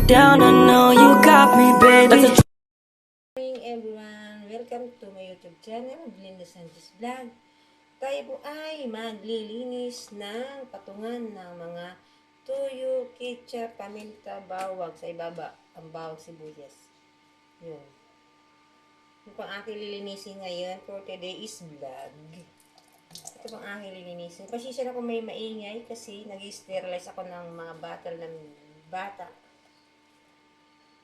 down, I know you got me, baby. Morning everyone! Welcome to my YouTube channel, Glinda Sanchez Vlog. Tayo po ay maglilinis ng patungan ng mga tuyo, ketchup, paminta, bawang sa ibaba, ang bawang sibuyas. Yun. Ito pang aking lilinisin ngayon for today's vlog. Ito pang aking lilinisin. Pasensya na kung may maingay kasi nag-sterilize ako ng mga bottle ng bata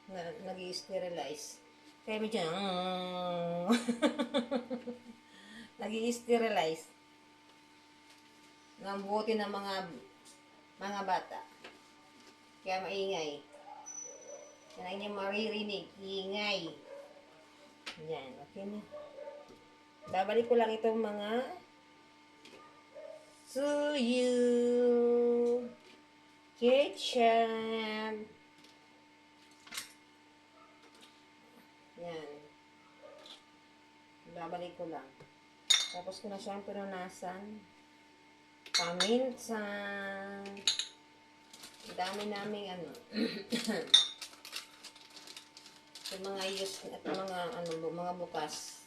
na nag-sterilize. Kaya medyo, nag-i-sterilize ng bote ng mga bata. Kaya maingay. Yan ang inyong maririnig. Ingay. Yan. Okay na. Babalik ko lang itong mga suyu, ketchup. Yan. Babalik ko lang. Tapos ko na siyang pinunasan. Paminta. Dami naming ano. Yung mga use at mga ano, mga bukas.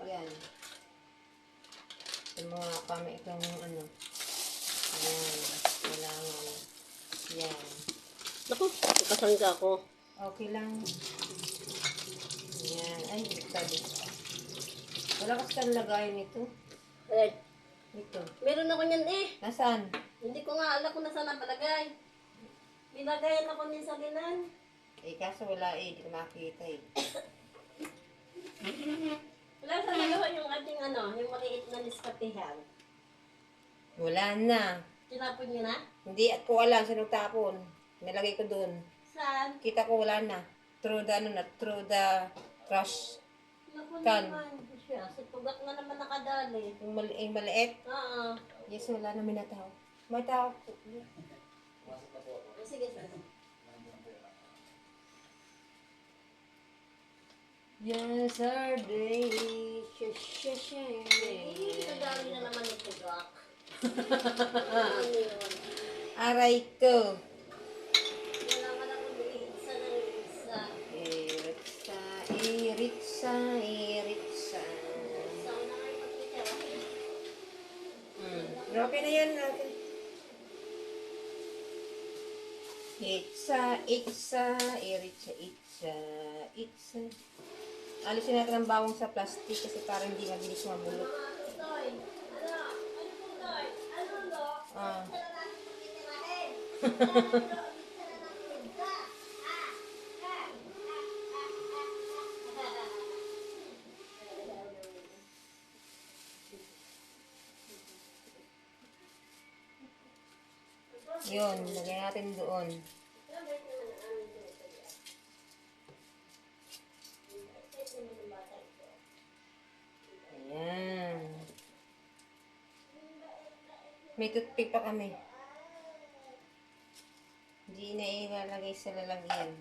Yan. Yung mga itong ano. Yan. Kailangan. Yan. Naku, kasangga ako. Okay lang. Yan. Ay, sabi. Wala kasi kang lagayan nito. Eh, Ito. meron ako niyan eh. Nasaan? Hindi ko nga alam kung nasaan napalagay. Nilagayan ako niyan sa linan. Eh, kaso wala eh. Hindi ko makita eh. Wala sa nagawa yung ating ano, yung maliit na niskapihan. Wala na. Tinapon niyo na? Hindi at ko alam saan tapon. Nilagay ko doon. Saan? Kita ko wala na. Through the, ano na, through the trash. Naku Kan. naman. Siya, sa tugat na naman nakadali. Yung maliit. Oo. Yes, wala na minatao. May tao. Sige, sige. Yes, our day. Eh, kadali na naman yung tugak. Ano yun? Aray ko. Wala ka na kung isa na isa. Iritsa, iritsa, iritsa. Isa ko na kayo pagkitara. Okay na yan. Okay. Itsa, itsa, iritsa, itsa, itsa. Alisin natin ang bawang sa plastic kasi parang hindi mabilis mabulok. Ah. Yun, lagyan natin doon. Ayan. May toothpick pa kami. Hindi na ilalagay sa lalagyan.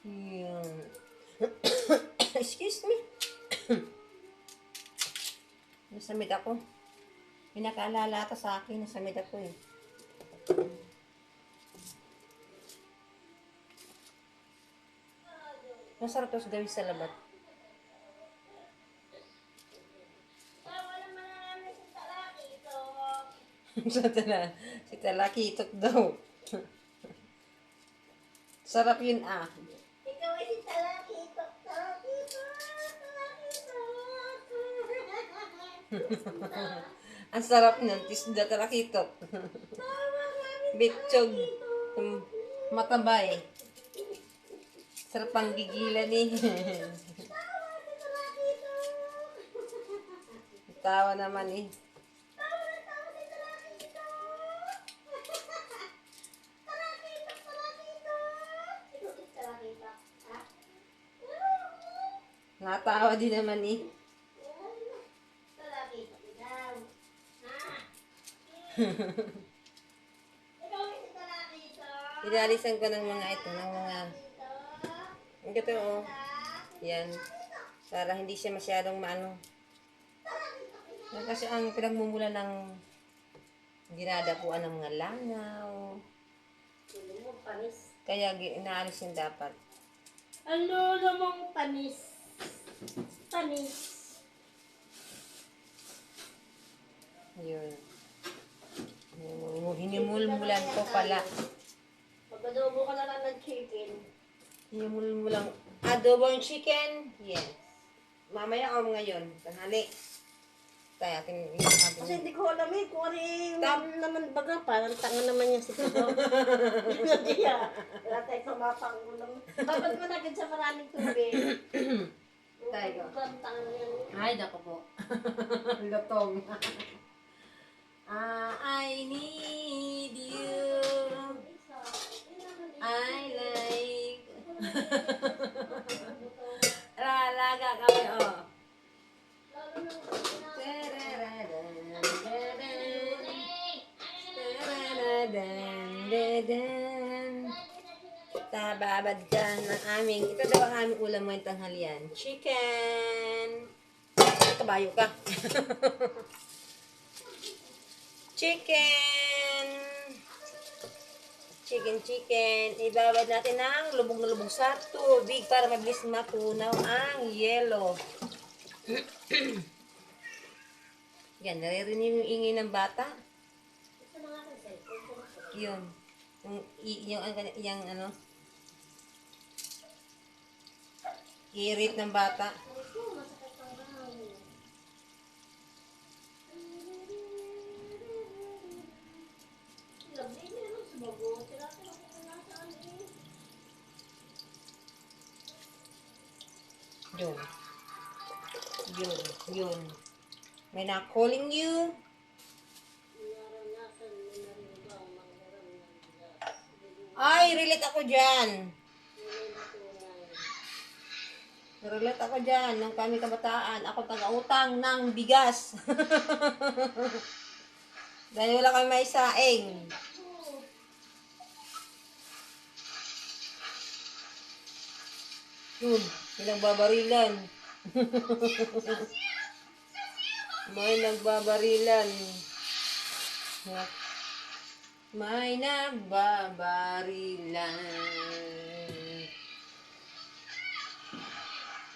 Yan. Excuse me. Nasamid ako. May nakaalala ata sa akin. Nasamid ako eh. Masarap ito gawin sa labat. Si Talakitok daw. Sarap yun ah. Ikaw ay si Talakitok, Talakitok, Talakitok. Ang sarap nun. Tisda Talakitok. Bitchog. Matabay. Sarap ang gigilan eh. Tawa naman eh. Nakatawa din naman eh. Lalaki pa ikaw. Ha? Ikaw hindi lalaki ito. Inalisan ko ng mga ito, ng mga... Ang ito oh. Yan. Para hindi siya masyadong maano. Yan kasi ang pinagmumula ng dinadapuan ng mga langaw. Tulo mo, panis. Kaya inaalis yung dapat. Ang lolo mong panis. Panis. Yun. Hinimulmulan ko pala. Mag-adobo ka na lang ng chicken. Hinimulmulan. Adobong chicken? Yes. Mamaya o ngayon. Tanghali. Tayo atin. Kasi hindi ko alam eh kung ano yung Tap. naman baga. Parang tanga naman niya si Tito. Hindi ah. Wala tayo kumapang ulam. Babad mo na agad sa maraming tubig. Tayo. Ang tanga na yan. Ay, dako po. Lutong. I need you. I like. Lalaga kami, oh. Tababad ka ng aming, ito daw ang aming ulam mo yung tanghalian. Chicken! Kabayo ka. Chicken! Chicken. Ibabad natin ng lubog na lubog sa tubig para mabilis matunaw ang yelo. Yan, naririnig yung ingay ng bata. Yun. Yung ano, irit ng bata. Yun. May na calling you. Ay, relate ako dyan. Relate ako dyan. Nung kami kabataan, ako taga-utang ng bigas. Dahil wala kami may saing. Yun, pinagbabarilan. May nagbabarilan. May nagbabarilan.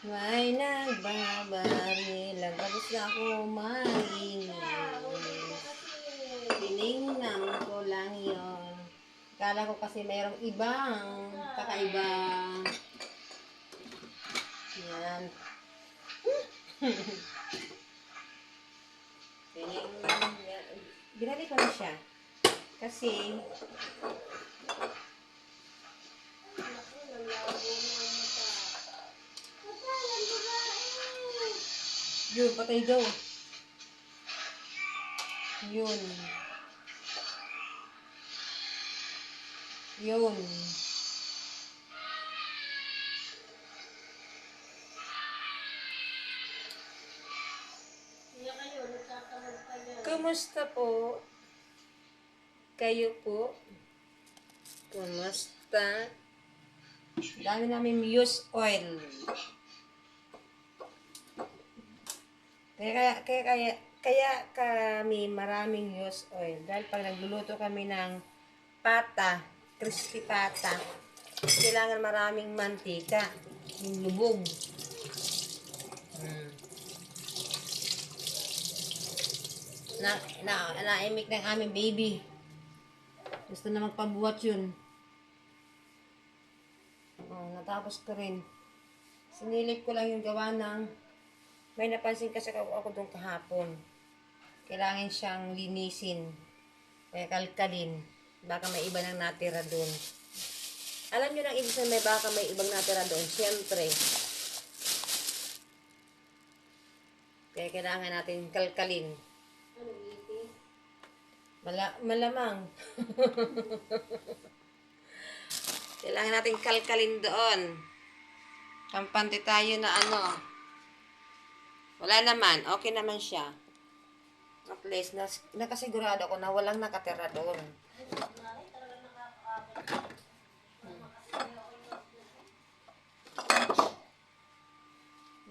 May nagbabarilan. Tapos na ako maingay. Tinignan ko lang yun. Akala ko kasi mayroong ibang kakaiba. Yan. Binali ko na siya. Kasi, yun, patay daw. Yun. Yun. Kumusta po? Kayo po? Kumusta? Dami namin use oil. Kaya kami maraming use oil. Dahil pag nagluluto kami ng pata, crispy pata, kailangan maraming mantika. Yung lubog. Naimik ng aming baby. Gusto na magpabuhat yun. Natapos ko rin. Sinilip ko lang yung gawa ng... May napansin kasi ako doon kahapon. Kailangan siyang linisin. Kaya kalkalin. Baka may iba nang natira doon. Alam nyo nang ibig sabihin baka may ibang natira doon. Siyempre. Kaya kailangan natin kalkalin. Malamang. Kailangan natin kalkalin doon. Kampante tayo na ano. Wala naman. Okay naman siya. At least, nakasigurado ko na walang nakatira doon.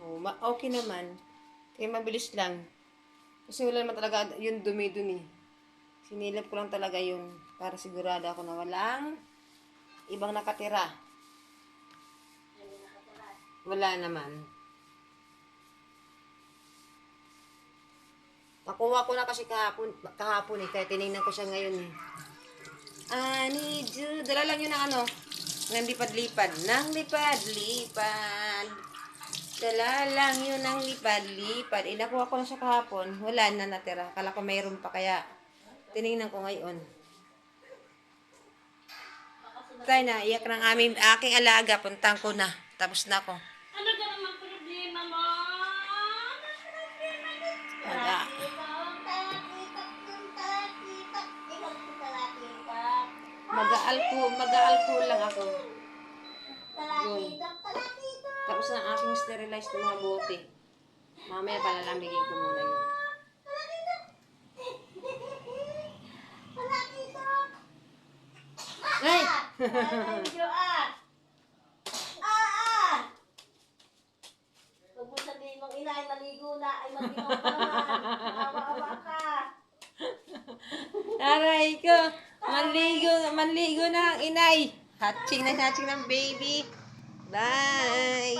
Oh, okay naman. Kaya mabilis lang. Kasi wala naman talaga yung dumi-dumi. Sinilip ko lang talaga yun para sigurado ako na walang ibang nakatira. Wala naman. Nakuha ko na kasi kahapon eh, kaya tinignan ko siya ngayon eh. I need you. Dala lang yun ng ano, ng lipad-lipad. Nang lipad-lipad. Dala lang yun ng lipad-lipad. Nakuha ko na siya kahapon. Wala na natira. Kala ko mayroon pa kaya tinignan ko ngayon. Tayo na, iyak ng aking alaga. Puntang ko na. Tapos na ako. Ano ka naman problema mo? Aga. Mag-aalcohol lang ako. Yun. Tapos na aking sterilize ng mga bote. Mamaya palalamigin ko muna yun. Ay! Huwag mo sabihin mong ina ay maligo na, ay maligo ka naman. Awa-awa ka. Aray ko! Manligo na ang inay! Hatching ng baby! Bye!